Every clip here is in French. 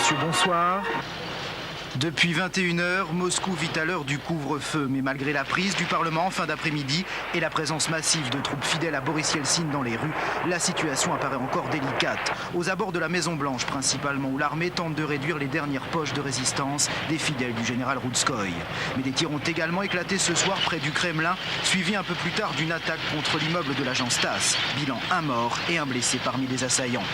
monsieur, bonsoir. Depuis 21h, Moscou vit à l'heure du couvre-feu, mais malgré la prise du Parlement en fin d'après-midi et la présence massive de troupes fidèles à Boris Yeltsin dans les rues, la situation apparaît encore délicate. Aux abords de la Maison-Blanche principalement, où l'armée tente de réduire les dernières poches de résistance des fidèles du général Routskoï. Mais des tirs ont également éclaté ce soir près du Kremlin, suivi un peu plus tard d'une attaque contre l'immeuble de l'agence TASS. Bilan, un mort et un blessé parmi les assaillants.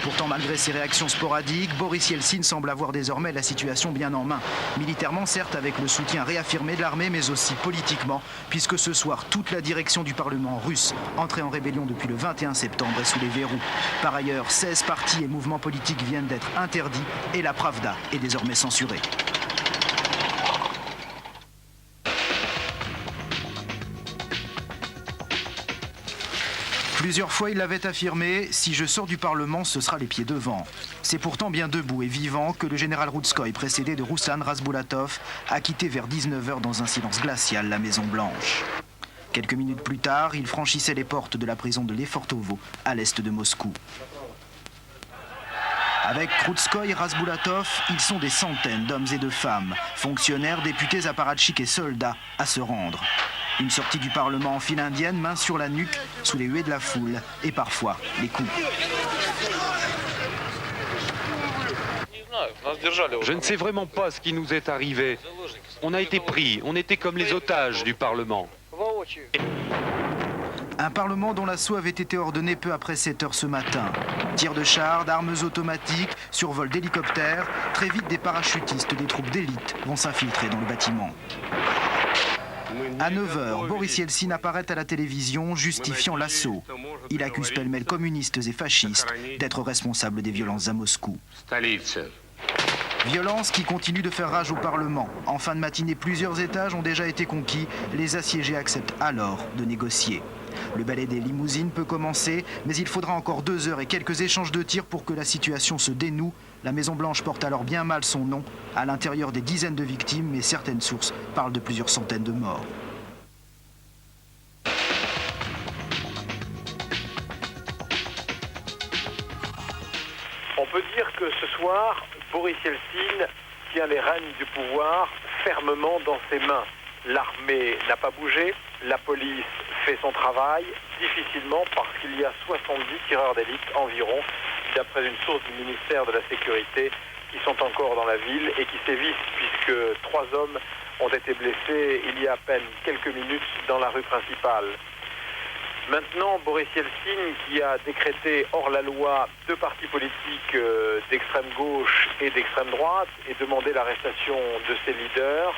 Pourtant, malgré ces réactions sporadiques, Boris Yeltsin semble avoir désormais la situation bien en main. Militairement, certes, avec le soutien réaffirmé de l'armée, mais aussi politiquement, puisque ce soir, toute la direction du Parlement russe, entrée en rébellion depuis le 21 septembre, est sous les verrous. Par ailleurs, 16 partis et mouvements politiques viennent d'être interdits et la Pravda est désormais censurée. Plusieurs fois, il l'avait affirmé, si je sors du Parlement, ce sera les pieds devant. C'est pourtant bien debout et vivant que le général Routskoï, précédé de Rouslan Rasbulatov, a quitté vers 19h dans un silence glacial la Maison-Blanche. Quelques minutes plus tard, il franchissait les portes de la prison de Lefortovo, à l'est de Moscou. Avec Routskoï et Rasbulatov, ils sont des centaines d'hommes et de femmes, fonctionnaires, députés, apparatchiks et soldats, à se rendre. Une sortie du Parlement en file indienne, main sur la nuque, sous les huées de la foule, et parfois les coups. Je ne sais vraiment pas ce qui nous est arrivé. On a été pris, on était comme les otages du Parlement. Un Parlement dont l'assaut avait été ordonné peu après 7 heures ce matin. Tirs de chars, d'armes automatiques, survol d'hélicoptères. Très vite, des parachutistes des troupes d'élite vont s'infiltrer dans le bâtiment. À 9h, Boris Yeltsin apparaît à la télévision justifiant l'assaut. Il accuse pêle-mêle communistes et fascistes d'être responsables des violences à Moscou. Violence qui continue de faire rage au Parlement. En fin de matinée, plusieurs étages ont déjà été conquis. Les assiégés acceptent alors de négocier. Le ballet des limousines peut commencer, mais il faudra encore 2 heures et quelques échanges de tirs pour que la situation se dénoue. La Maison-Blanche porte alors bien mal son nom. À l'intérieur des dizaines de victimes, mais certaines sources parlent de plusieurs centaines de morts. On peut dire que ce soir, Boris Yeltsin tient les rênes du pouvoir fermement dans ses mains. L'armée n'a pas bougé, la police fait son travail, difficilement parce qu'il y a 70 tireurs d'élite environ, d'après une source du ministère de la Sécurité, qui sont encore dans la ville et qui sévissent puisque 3 hommes ont été blessés il y a à peine quelques minutes dans la rue principale. Maintenant, Boris Yeltsin, qui a décrété hors la loi 2 partis politiques d'extrême gauche et d'extrême droite et demandé l'arrestation de ses leaders,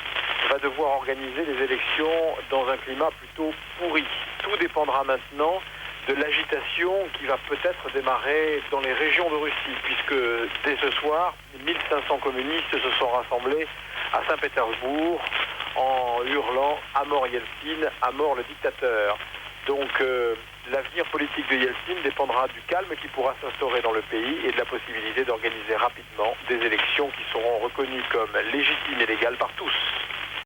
va devoir organiser des élections dans un climat plutôt pourri. Tout dépendra maintenant de l'agitation qui va peut-être démarrer dans les régions de Russie, puisque dès ce soir, 1500 communistes se sont rassemblés à Saint-Pétersbourg en hurlant « À mort Yeltsin, à mort le dictateur ». Donc l'avenir politique de Yeltsin dépendra du calme qui pourra s'instaurer dans le pays et de la possibilité d'organiser rapidement des élections qui seront reconnues comme légitimes et légales par tous.